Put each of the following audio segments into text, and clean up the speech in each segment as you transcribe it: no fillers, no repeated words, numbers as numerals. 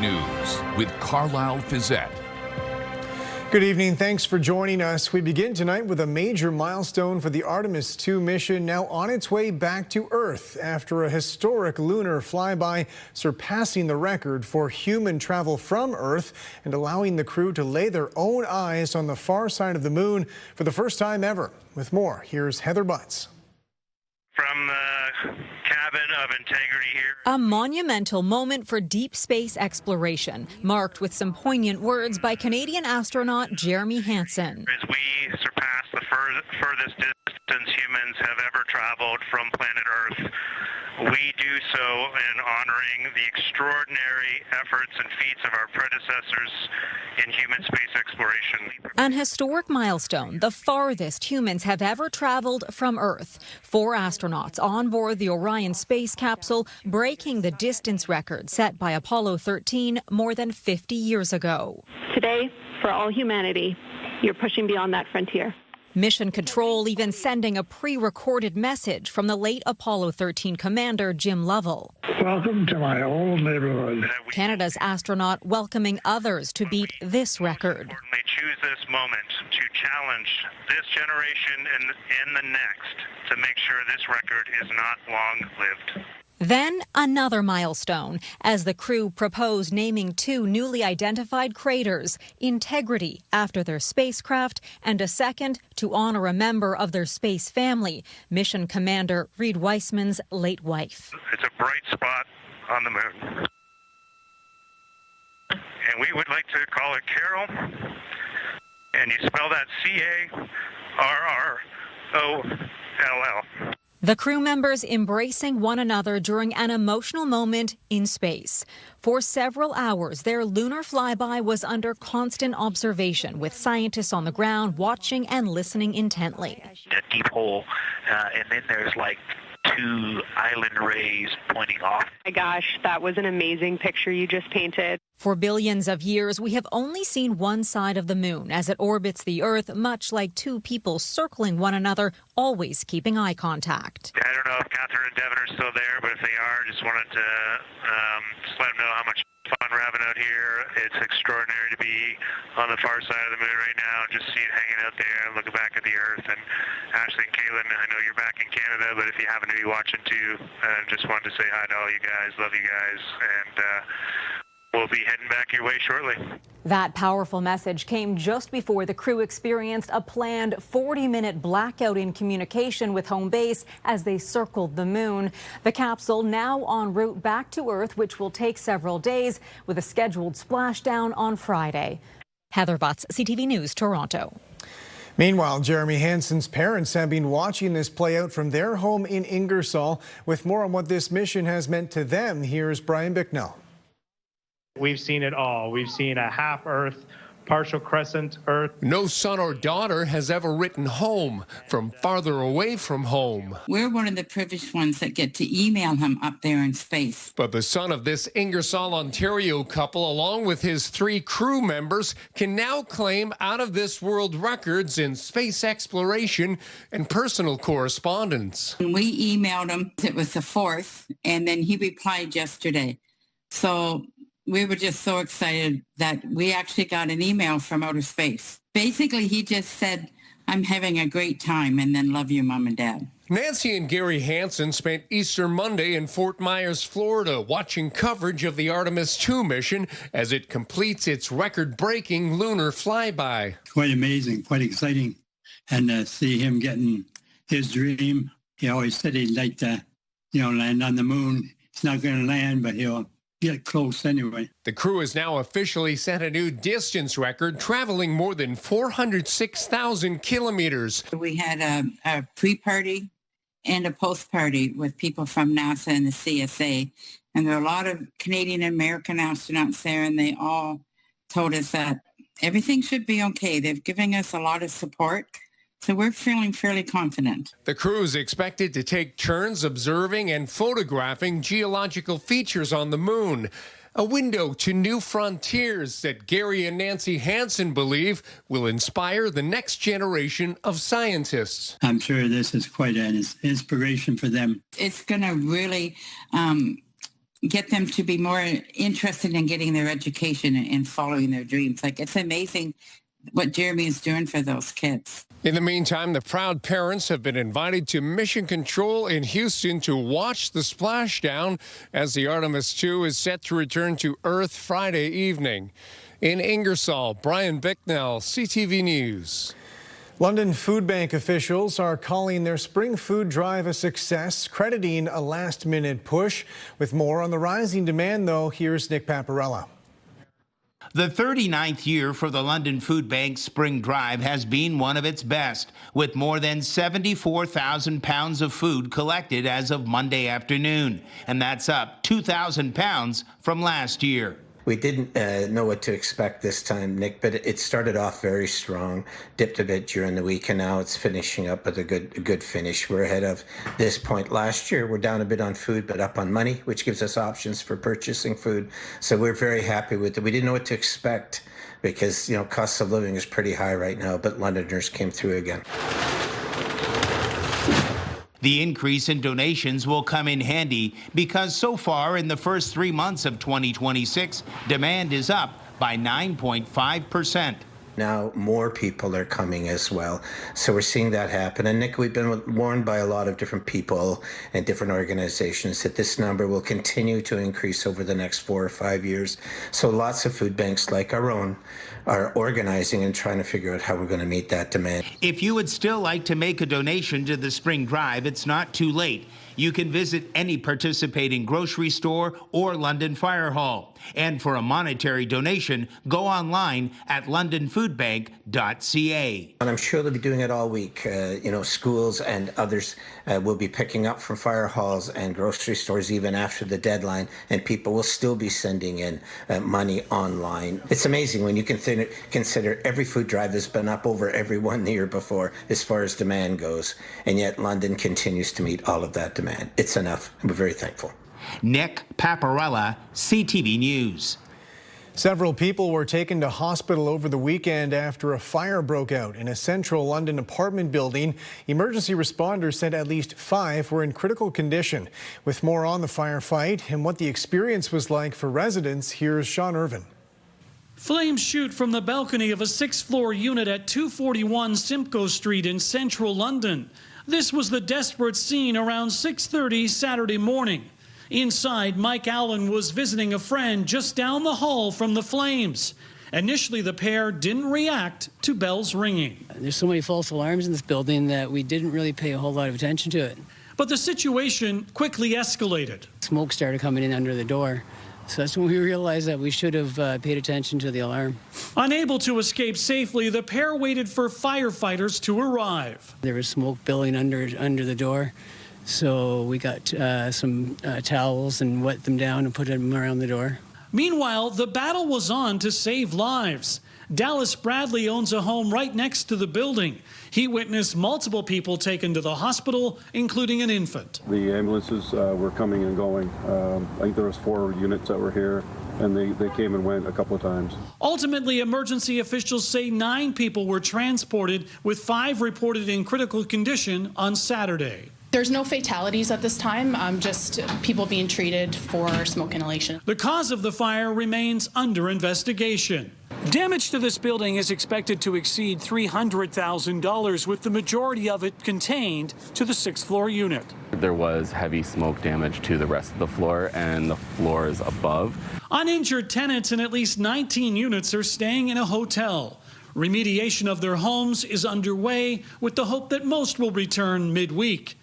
News with Carlyle Fiset. Good evening. Thanks for joining us. We begin tonight with a major milestone for the Artemis II mission, now on its way back to Earth after a historic lunar flyby, surpassing the record for human travel from Earth and allowing the crew to lay their own eyes on the far side of the moon for the first time ever. With more, here's Heather Butts. From the cabin of integrity here. A monumental moment for deep space exploration, marked with some poignant words by Canadian astronaut Jeremy Hansen. As we surpass the furthest distance humans have ever traveled from planet Earth, we do so in honoring the extraordinary efforts and feats of our predecessors in human space exploration. An historic milestone, the farthest humans have ever traveled from Earth. 4 astronauts on board the Orion space capsule, breaking the distance record set by Apollo 13 more than 50 years ago. Today, for all humanity, you're pushing beyond that frontier. Mission Control even sending a pre-recorded message from the late Apollo 13 commander Jim Lovell. Welcome to my old neighborhood. Canada's astronaut welcoming others to beat this record. Importantly, choose this moment to challenge this generation and in the next to make sure this record is not long-lived. Then another milestone as the crew proposed naming 2 newly identified craters, Integrity after their spacecraft, and a second to honor a member of their space family, Mission Commander Reed Weissman's late wife. It's a bright spot on the moon. And we would like to call it Carol. And you spell that C-A-R-R-O-L-L. The crew members embracing one another during an emotional moment in space. For several hours, their lunar flyby was under constant observation, with scientists on the ground watching and listening intently. A deep hole, and then there's like 2 island rays pointing off. My gosh, that was an amazing picture you just painted. For billions of years, we have only seen one side of the moon as it orbits the Earth, much like 2 people circling one another, always keeping eye contact. I don't know if Catherine and Devin are still there, but if they are, just wanted to just let them know how much fun we're having out here. It's extraordinary to be on the far side of the moon right now, just see it hanging out there and looking back at the Earth. And Ashley and Caitlin, I know you're back in Canada, but if you happen to be watching too, just wanted to say hi to all you guys. Love you guys, and we'll be heading back your way shortly. That powerful message came just before the crew experienced a planned 40-minute blackout in communication with home base as they circled the moon. The capsule now en route back to Earth, which will take several days, with a scheduled splashdown on Friday. Heather Butts, CTV News, Toronto. Meanwhile, Jeremy Hansen's parents have been watching this play out from their home in Ingersoll. With more on what this mission has meant to them, here's Brian Bicknell. We've seen it all. We've seen a half Earth, partial crescent Earth. No son or daughter has ever written home from farther away from home. We're one of the privileged ones that get to email him up there in space. But the son of this Ingersoll, Ontario couple, along with his 3 crew members, can now claim out-of-this-world records in space exploration and personal correspondence. When we emailed him, it was the 4th, and then he replied yesterday. So we were just so excited that we actually got an email from outer space. Basically, he just said, "I'm having a great time," and then "love you, Mom and Dad." Nancy and Gary Hansen spent Easter Monday in Fort Myers, Florida, watching coverage of the Artemis II mission as it completes its record-breaking lunar flyby. Quite amazing, quite exciting. And see him getting his dream. He always said he'd like to, land on the moon. He's not going to land, but he'll get close anyway. The crew has now officially set a new distance record, traveling more than 406,000 kilometers. We had a pre-party and a post-party with people from NASA and the CSA. And there are a lot of Canadian and American astronauts there, and they all told us that everything should be okay. They've given us a lot of support. So we're feeling fairly confident. The crew is expected to take turns observing and photographing geological features on the moon. A window to new frontiers that Gary and Nancy Hansen believe will inspire the next generation of scientists. I'm sure this is quite an inspiration for them. It's going to really get them to be more interested in getting their education and following their dreams. Like, it's amazing what Jeremy is doing for those kids. In the meantime, the proud parents have been invited to Mission Control in Houston to watch the splashdown as the Artemis II is set to return to Earth Friday evening. In Ingersoll, Brian Bicknell, CTV News. London Food Bank officials are calling their spring food drive a success, crediting a last-minute push. With more on the rising demand, though, here's Nick Paparella. The 39th year for the London Food Bank's Spring Drive has been one of its best, with more than 74,000 pounds of food collected as of Monday afternoon, and that's up 2,000 pounds from last year. We didn't know what to expect this time, Nick, but it started off very strong, dipped a bit during the week, and now it's finishing up with a good finish. We're ahead of this point last year. We're down a bit on food, but up on money, which gives us options for purchasing food. So we're very happy with it. We didn't know what to expect because, cost of living is pretty high right now, but Londoners came through again. The increase in donations will come in handy because so far in the first 3 months of 2026, demand is up by 9.5%. Now more people are coming as well. So we're seeing that happen. And Nick, we've been warned by a lot of different people and different organizations that this number will continue to increase over the next 4 or 5 years. So lots of food banks like our own are organizing and trying to figure out how we're going to meet that demand. If you would still like to make a donation to the Spring Drive, it's not too late. You can visit any participating grocery store or London Fire Hall. And for a monetary donation, go online at londonfoodbank.ca. And I'm sure they'll be doing it all week. Schools and others will be picking up from fire halls and grocery stores even after the deadline, and people will still be sending in money online. It's amazing when you consider every food drive has been up over every one the year before as far as demand goes, and yet London continues to meet all of that demand. It's enough. We're very thankful. Nick Paparella, CTV News. Several people were taken to hospital over the weekend after a fire broke out in a central London apartment building. Emergency responders said at least 5 were in critical condition. With more on the firefight and what the experience was like for residents, here's Sean Irvin. Flames shoot from the balcony of a 6th-floor unit at 241 Simcoe Street in central London. This was the desperate scene around 6:30 Saturday morning. Inside, Mike Allen was visiting a friend just down the hall from the flames. Initially, the pair didn't react to bells ringing. There's so many false alarms in this building that we didn't really pay a whole lot of attention to it. But the situation quickly escalated. Smoke started coming in under the door. So that's when we realized that we should have paid attention to the alarm. Unable to escape safely, the pair waited for firefighters to arrive. There was smoke billowing under the door. So we got some towels and wet them down and put them around the door. Meanwhile, the battle was on to save lives. Dallas Bradley owns a home right next to the building. He witnessed multiple people taken to the hospital, including an infant. The ambulances were coming and going. I think there was 4 units that were here, and they came and went a couple of times. Ultimately, emergency officials say 9 people were transported, with 5 reported in critical condition on Saturday. There's no fatalities at this time, just people being treated for smoke inhalation. The cause of the fire remains under investigation. Damage to this building is expected to exceed $300,000, with the majority of it contained to the 6th-floor unit. There was heavy smoke damage to the rest of the floor and the floors above. Uninjured tenants in at least 19 units are staying in a hotel. Remediation of their homes is underway, with the hope that most will return midweek.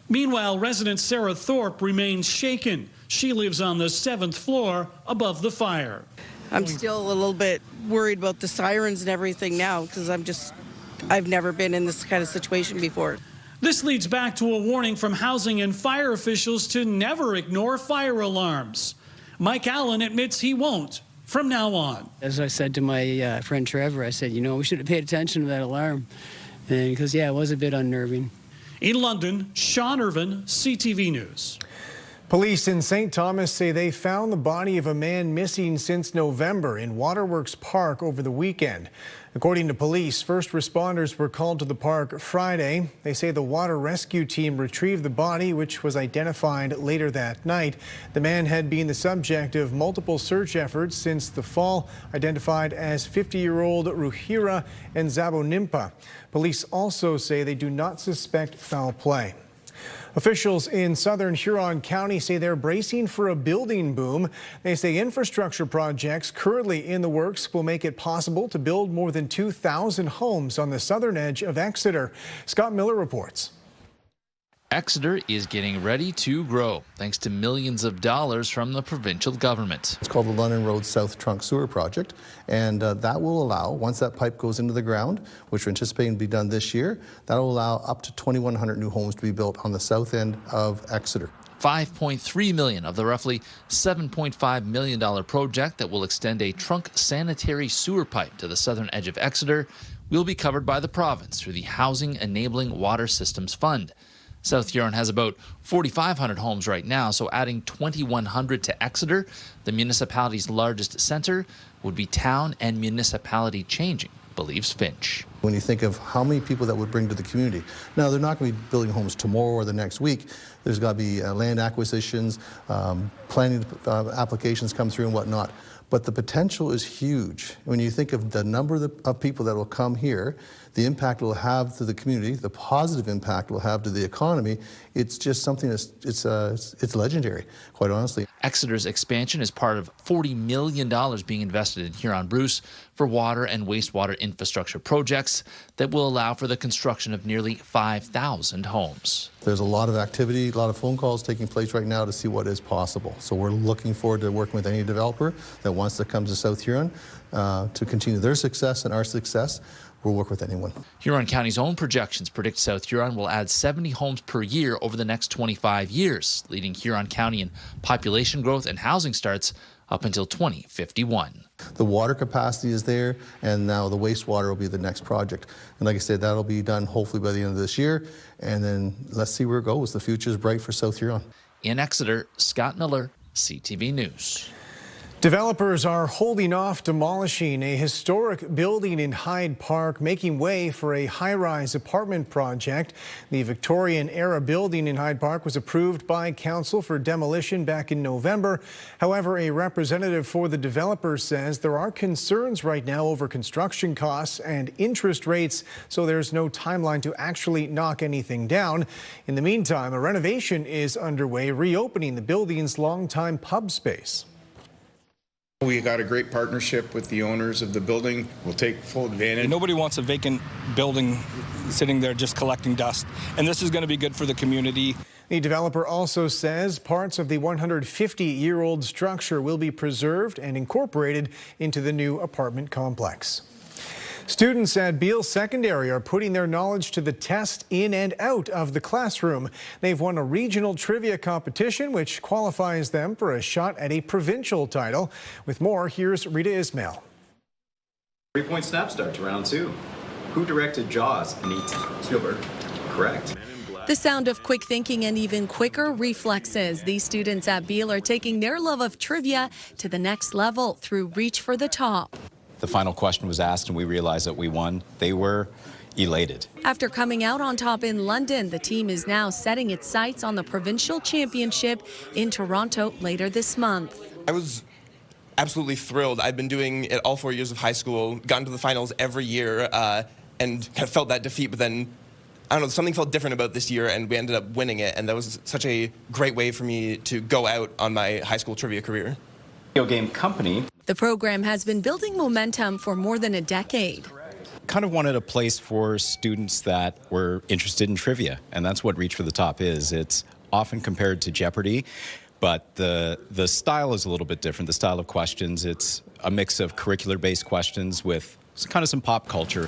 Meanwhile, resident Sarah Thorpe remains shaken. She lives on the 7th floor above the fire. I'm still a little bit worried about the sirens and everything now because I've never been in this kind of situation before. This leads back to a warning from housing and fire officials to never ignore fire alarms. Mike Allen admits he won't from now on. As I said to my friend Trevor, I said, we should have paid attention to that alarm. And because, it was a bit unnerving. In London, Sean Irvin, CTV News. Police in St. Thomas say they found the body of a man missing since November in Waterworks Park over the weekend. According to police, first responders were called to the park Friday. They say the water rescue team retrieved the body, which was identified later that night. The man had been the subject of multiple search efforts since the fall, identified as 50-year-old Ruhira Nzabonimpa. Police also say they do not suspect foul play. Officials in southern Huron County say they're bracing for a building boom. They say infrastructure projects currently in the works will make it possible to build more than 2,000 homes on the southern edge of Exeter. Scott Miller reports. Exeter is getting ready to grow, thanks to millions of dollars from the provincial government. It's called the London Road South Trunk Sewer Project, and that will allow, once that pipe goes into the ground, which we're anticipating to be done this year, that will allow up to 2,100 new homes to be built on the south end of Exeter. $5.3 million of the roughly $7.5 million project that will extend a trunk sanitary sewer pipe to the southern edge of Exeter will be covered by the province through the Housing Enabling Water Systems Fund. South Huron has about 4,500 homes right now, so adding 2,100 to Exeter, the municipality's largest centre, would be town and municipality changing, believes Finch. When you think of how many people that would bring to the community. Now, they're not going to be building homes tomorrow or the next week. There's got to be land acquisitions, planning applications come through and whatnot. But the potential is huge. When you think of the number of people that will come here, the impact it will have to the community, the positive impact it will have to the economy, it's just something that's it's legendary, quite honestly. Exeter's expansion is part of $40 million being invested in Huron-Bruce for water and wastewater infrastructure projects that will allow for the construction of nearly 5,000 homes. There's a lot of activity, a lot of phone calls taking place right now to see what is possible. So we're looking forward to working with any developer that wants to come to South Huron to continue their success and our success. We'll work with anyone. Huron County's own projections predict South Huron will add 70 homes per year over the next 25 years, leading Huron County in population growth and housing starts up until 2051. The water capacity is there, and now the wastewater will be the next project. And like I said, that'll be done hopefully by the end of this year, and then let's see where it goes. The future is bright for South Huron. In Exeter, Scott Miller, CTV News. Developers are holding off demolishing a historic building in Hyde Park, making way for a high-rise apartment project. The Victorian-era building in Hyde Park was approved by council for demolition back in November. However, a representative for the developer says there are concerns right now over construction costs and interest rates, so there's no timeline to actually knock anything down. In the meantime, a renovation is underway, reopening the building's longtime pub space. We got a great partnership with the owners of the building. We'll take full advantage. Nobody wants a vacant building sitting there just collecting dust, and this is going to be good for the community. The developer also says parts of the 150-year-old structure will be preserved and incorporated into the new apartment complex. Students at Beale Secondary are putting their knowledge to the test in and out of the classroom. They've won a regional trivia competition, which qualifies them for a shot at a provincial title. With more, here's Rita Ismail. 3-point snap start to round 2. Who directed Jaws? Spielberg. Correct. The sound of quick thinking and even quicker reflexes. These students at Beale are taking their love of trivia to the next level through Reach for the Top. The final question was asked and we realized that we won. They were elated. After coming out on top in London, the team is now setting its sights on the provincial championship in Toronto later this month. I was absolutely thrilled. I've been doing it all 4 years of high school, gotten to the finals every year, and kind of felt that defeat, but then I don't know, something felt different about this year, and we ended up winning it, and that was such a great way for me to go out on my high school trivia career. Video game company. The program has been building momentum for more than a decade. Kind of wanted a place for students that were interested in trivia, and that's what Reach for the Top is. It's often compared to Jeopardy, but the style is a little bit different. The style of questions, it's a mix of curricular-based questions with kind of some pop culture.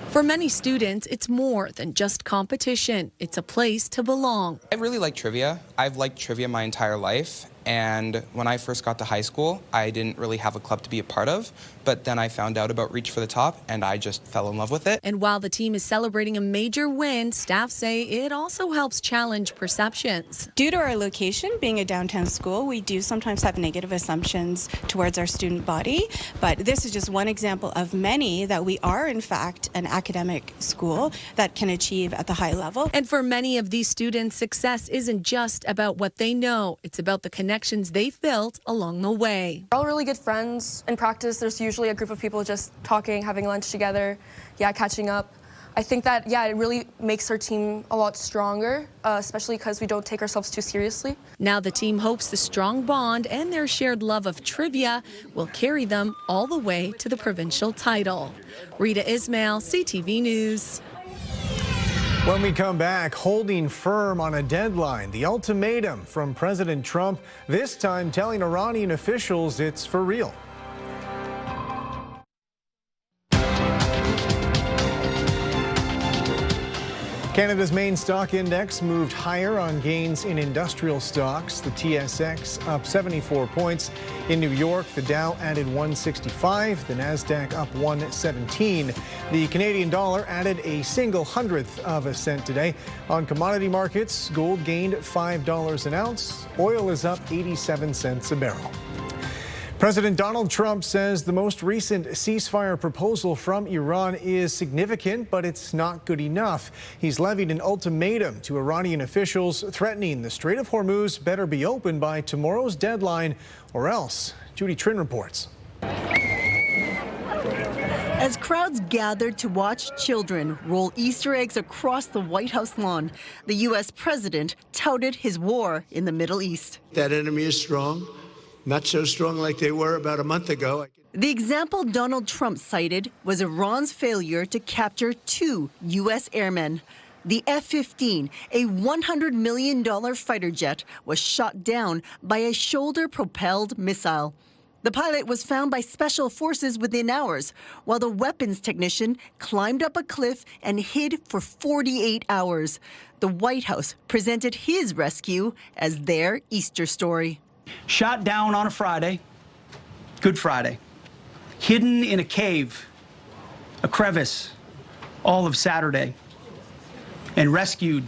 For many students, it's more than just competition. It's a place to belong. I really like trivia. I've liked trivia my entire life, And when I first got to high school, I didn't really have a club to be a part of, but then I found out about Reach for the Top and I just fell in love with it. And while the team is celebrating a major win, staff say it also helps challenge perceptions. Due to our location being a downtown school, we do sometimes have negative assumptions towards our student body, but this is just one example of many that we are in fact an academic school that can achieve at the high level. And for many of these students, success isn't just about what they know, it's about the connections they've built along the way. We're all really good friends. In practice, there's usually a group of people just talking, having lunch together, catching up. I think that, it really makes our team a lot stronger, especially because we don't take ourselves too seriously. Now the team hopes the strong bond and their shared love of trivia will carry them all the way to the provincial title. Rita Ismail, CTV News. When we come back, holding firm on a deadline, the ultimatum from President Trump, this time telling Iranian officials it's for real. Canada's main stock index moved higher on gains in industrial stocks. The TSX up 74 points. In New York, the Dow added 165, the Nasdaq up 117. The Canadian dollar added a single hundredth of a cent today. On commodity markets, gold gained $5 an ounce. Oil is up 87 cents a barrel. President Donald Trump says the most recent ceasefire proposal from Iran is significant, but it's not good enough. He's levied an ultimatum to Iranian officials, threatening the Strait of Hormuz better be open by tomorrow's deadline or else. Judy Trin reports. As crowds gathered to watch children roll Easter eggs across the White House lawn, the U.S. president touted his war in the Middle East. That enemy is strong. Not so strong like they were about a month ago. The example Donald Trump cited was Iran's failure to capture 2 U.S. airmen. The F-15, a $100 million fighter jet, was shot down by a shoulder-propelled missile. The pilot was found by special forces within hours, while the weapons technician climbed up a cliff and hid for 48 hours. The White House presented his rescue as their Easter story. Shot down on a Friday, Good Friday, hidden in a cave, a crevice, all of Saturday, and rescued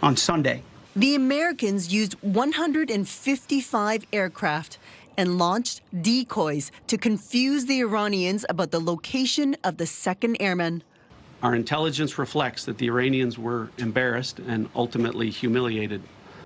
on Sunday. The Americans used 155 aircraft and launched decoys to confuse the Iranians about the location of the second airman. Our intelligence reflects that the Iranians were embarrassed and ultimately humiliated.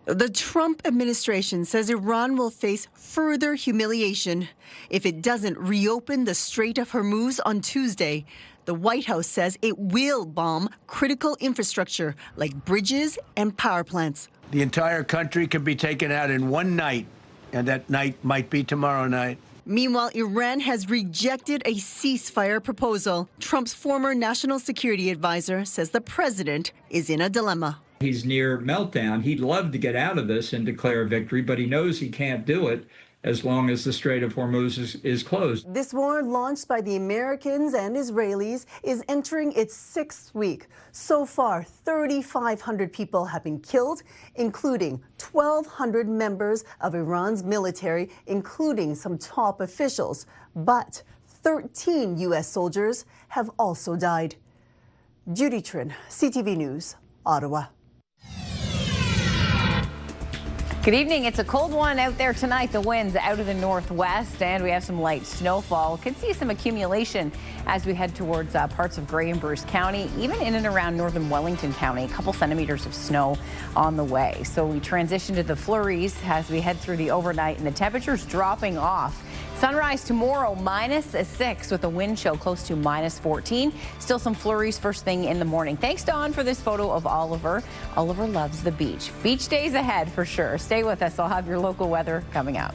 The Trump administration says Iran will face further humiliation if it doesn't reopen the Strait of Hormuz on Tuesday. The White House says it will bomb critical infrastructure like bridges and power plants. The entire country could be taken out in one night, and that night might be tomorrow night. Meanwhile, Iran has rejected a ceasefire proposal. Trump's former national security advisor says the president is in a dilemma. He's near meltdown. He'd love to get out of this and declare victory, but he knows he can't do it as long as the Strait of Hormuz is closed. This war, launched by the Americans and Israelis, is entering its 6th week. So far, 3,500 people have been killed, including 1,200 members of Iran's military, including some top officials. But 13 U.S. soldiers have also died. Judy Trin, CTV News, Ottawa. Good evening. It's a cold one out there tonight. The wind's out of the northwest, and we have some light snowfall. Could see some accumulation as we head towards parts of Grey and Bruce County, even in and around northern Wellington County. A couple centimeters of snow on the way. So we transition to the flurries as we head through the overnight, and the temperatures dropping off. Sunrise tomorrow, -6 with a wind chill close to -14. Still some flurries first thing in the morning. Thanks, Dawn, for this photo of Oliver. Oliver loves the beach. Beach days ahead for sure. Stay with us. I'll have your local weather coming up.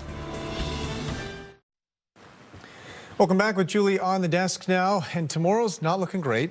Welcome back with Julie on the desk now, and tomorrow's not looking great.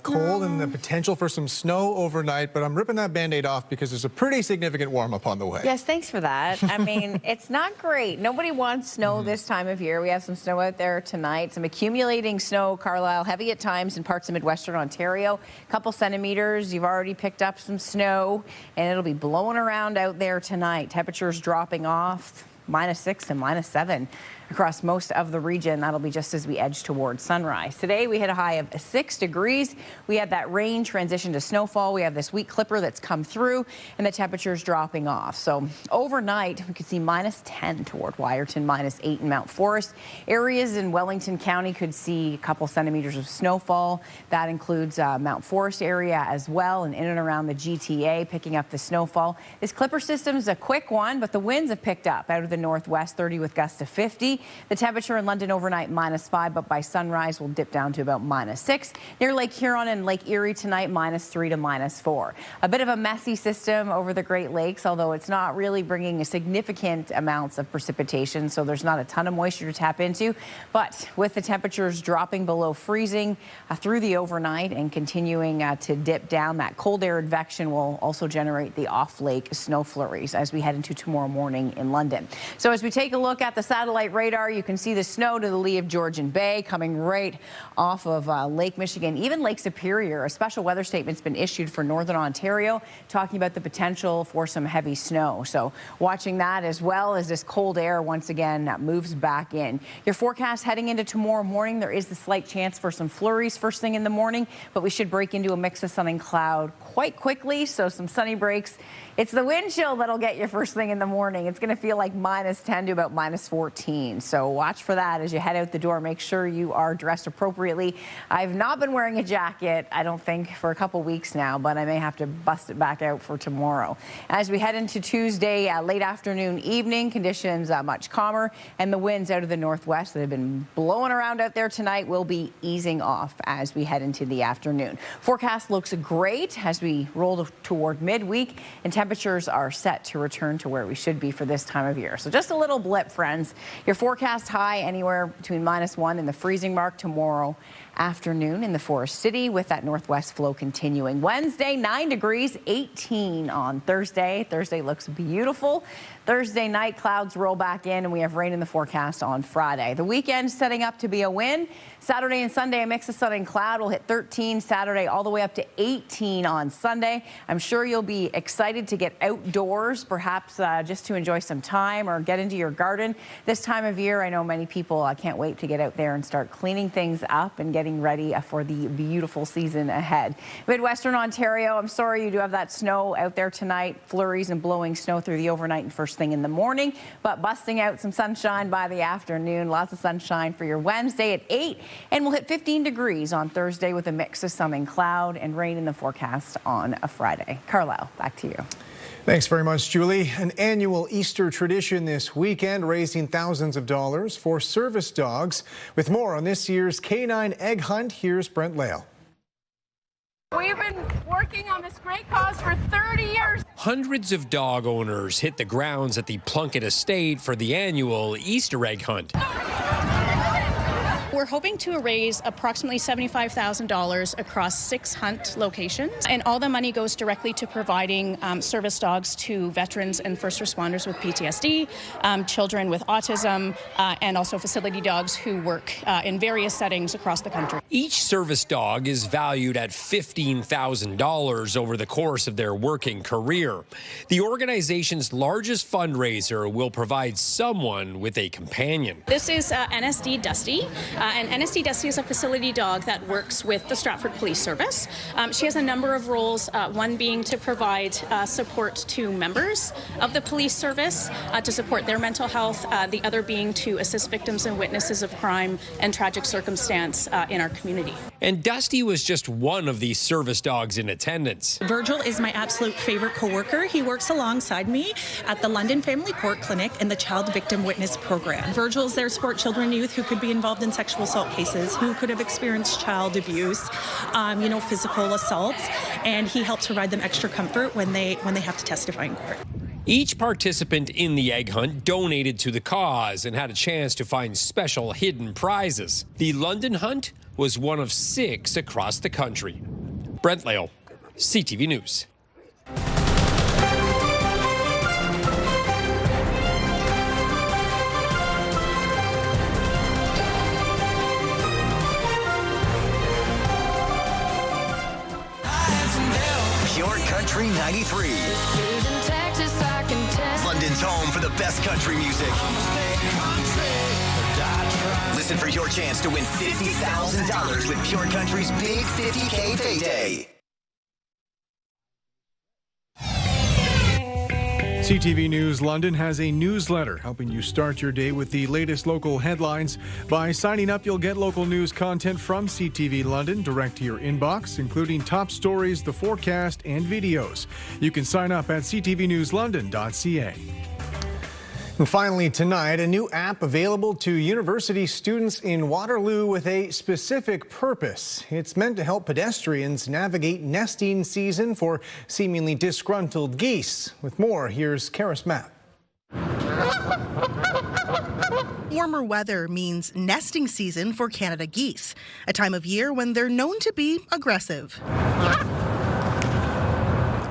Cold and the potential for some snow overnight, but I'm ripping that Band-Aid off because there's a pretty significant warm-up on the way. Yes, thanks for that. I mean, it's not great. Nobody wants snow this time of year. We have some snow out there tonight, some accumulating snow, Carlyle, heavy at times in parts of Midwestern Ontario. A couple centimeters. You've already picked up some snow, and it'll be blowing around out there tonight. Temperatures dropping off. -6 to -7 across most of the region. That'll be just as we edge towards sunrise. Today we hit a high of 6 degrees. We had that rain transition to snowfall. We have this weak clipper that's come through, and the temperature's dropping off. So overnight we could see -10 toward Wyerton, -8 in Mount Forest. Areas in Wellington County could see a couple centimeters of snowfall. That includes Mount Forest area as well, and in and around the GTA, picking up the snowfall. This clipper system is a quick one, but the winds have picked up out of the northwest, 30 with gusts to 50. The temperature in London overnight -5, but by sunrise will dip down to about -6. Near Lake Huron and Lake Erie tonight, -3 to -4. A bit of a messy system over the Great Lakes, although it's not really bringing significant amounts of precipitation, so there's not a ton of moisture to tap into. But with the temperatures dropping below freezing through the overnight and continuing to dip down, that cold air advection will also generate the off-lake snow flurries as we head into tomorrow morning in London. So as we take a look at the satellite radar, you can see the snow to the lee of Georgian Bay coming right off of Lake Michigan, even Lake Superior. A special weather statement's been issued for northern Ontario talking about the potential for some heavy snow. So watching that as well as this cold air once again moves back in. Your forecast heading into tomorrow morning, there is the slight chance for some flurries first thing in the morning, but we should break into a mix of sun and cloud quite quickly, so some sunny breaks. It's the wind chill that'll get you first thing in the morning. It's going to feel like -10 to about -14. So watch for that as you head out the door. Make sure you are dressed appropriately. I've not been wearing a jacket, I don't think, for a couple weeks now, but I may have to bust it back out for tomorrow. As we head into Tuesday, late afternoon, evening, conditions much calmer, and the winds out of the northwest that have been blowing around out there tonight will be easing off as we head into the afternoon. Forecast looks great as we roll toward midweek, and temperatures are set to return to where we should be for this time of year. So just a little blip, friends. Your forecast high anywhere between -1 and the freezing mark tomorrow afternoon in the Forest City, with that northwest flow continuing. Wednesday, 9 degrees, 18 on Thursday. Thursday looks beautiful. Thursday night, clouds roll back in, and we have rain in the forecast on Friday. The weekend setting up to be a win. Saturday and Sunday, a mix of sun and cloud. Will hit 13 Saturday, all the way up to 18 on Sunday. I'm sure you'll be excited to get outdoors, perhaps just to enjoy some time or get into your garden. This time of year, I know many people can't wait to get out there and start cleaning things up and getting ready for the beautiful season ahead. Midwestern Ontario, I'm sorry you do have that snow out there tonight. Flurries and blowing snow through the overnight and first thing in the morning, but busting out some sunshine by the afternoon. Lots of sunshine for your Wednesday at 8, and we'll hit 15 degrees on Thursday with a mix of sun and cloud, and rain in the forecast on a Friday. Carlyle, back to you. Thanks very much, Julie. An annual Easter tradition this weekend, raising thousands of dollars for service dogs. With more on this year's Canine Egg Hunt, here's Brent Lale. We've been working on this great cause for 30 years. Hundreds of dog owners hit the grounds at the Plunkett Estate for the annual Easter egg hunt. We're hoping to raise approximately $75,000 across 6 hunt locations, and all the money goes directly to providing service dogs to veterans and first responders with PTSD, children with autism, and also facility dogs who work in various settings across the country. Each service dog is valued at $15,000 over the course of their working career. The organization's largest fundraiser will provide someone with a companion. This is NSD Dusty. And NSD Dusty is a facility dog that works with the Stratford Police Service. She has a number of roles, one being to provide support to members of the police service, to support their mental health, the other being to assist victims and witnesses of crime and tragic circumstance in our community. And Dusty was just one of these service dogs in attendance. Virgil is my absolute favorite coworker. He works alongside me at the London Family Court Clinic in the Child Victim Witness Program. Virgil's there to support children and youth who could be involved in sexual assault cases, who could have experienced child abuse, physical assaults, and he helps provide them extra comfort when they have to testify in court. Each participant in the egg hunt donated to the cause and had a chance to find special hidden prizes. The London hunt was one of 6 across the country. Brent Lale, CTV News. Pure Country 93. London's home for the best country music. Listen for your chance to win $50,000 with Pure Country's Big 50K Payday. CTV News London has a newsletter helping you start your day with the latest local headlines. By signing up, you'll get local news content from CTV London direct to your inbox, including top stories, the forecast, and videos. You can sign up at ctvnewslondon.ca. And finally tonight, a new app available to university students in Waterloo with a specific purpose. It's meant to help pedestrians navigate nesting season for seemingly disgruntled geese. With more, here's Karis Mapp. Warmer weather means nesting season for Canada geese, a time of year when they're known to be aggressive.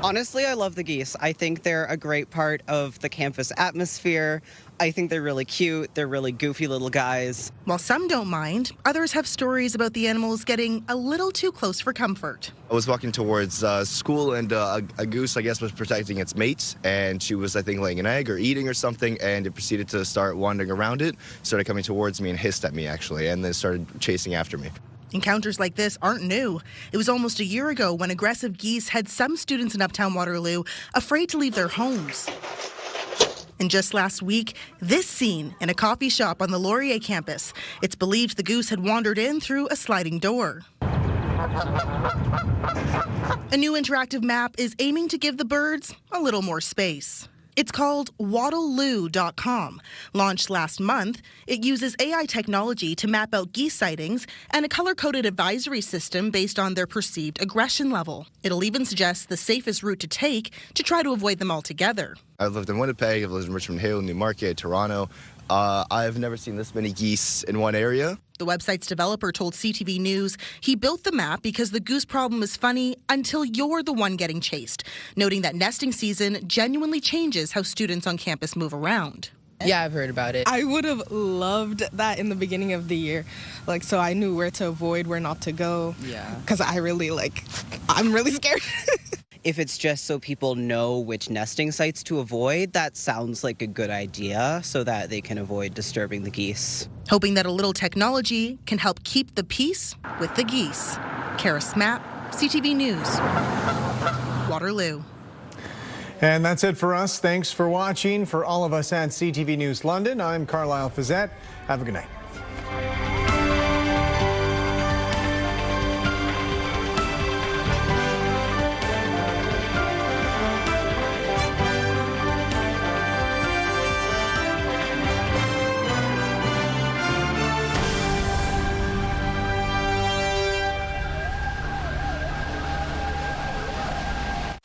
Honestly, I love the geese. I think they're a great part of the campus atmosphere. I think they're really cute. They're really goofy little guys. While some don't mind, others have stories about the animals getting a little too close for comfort. I was walking towards school, and a goose, I guess, was protecting its mates, and she was, I think, laying an egg or eating or something, and it proceeded to start wandering around it, started coming towards me and hissed at me, actually, and then started chasing after me. Encounters like this aren't new. It was almost a year ago when aggressive geese had some students in Uptown Waterloo afraid to leave their homes. And just last week, this scene in a coffee shop on the Laurier campus. It's believed the goose had wandered in through a sliding door. A new interactive map is aiming to give the birds a little more space. It's called Waddaloo.com. Launched last month, it uses AI technology to map out geese sightings and a color-coded advisory system based on their perceived aggression level. It'll even suggest the safest route to take to try to avoid them altogether. I've lived in Winnipeg, I've lived in Richmond Hill, Newmarket, Toronto. I've never seen this many geese in one area. The website's developer told CTV News he built the map because the goose problem is funny until you're the one getting chased, noting that nesting season genuinely changes how students on campus move around. Yeah, I've heard about it. I would have loved that in the beginning of the year, so I knew where to avoid, where not to go. Yeah. Because I'm really scared. If it's just so people know which nesting sites to avoid, that sounds like a good idea so that they can avoid disturbing the geese. Hoping that a little technology can help keep the peace with the geese. Karis Mapp, CTV News, Waterloo. And that's it for us. Thanks for watching. For all of us at CTV News London, I'm Carlyle Fiset. Have a good night.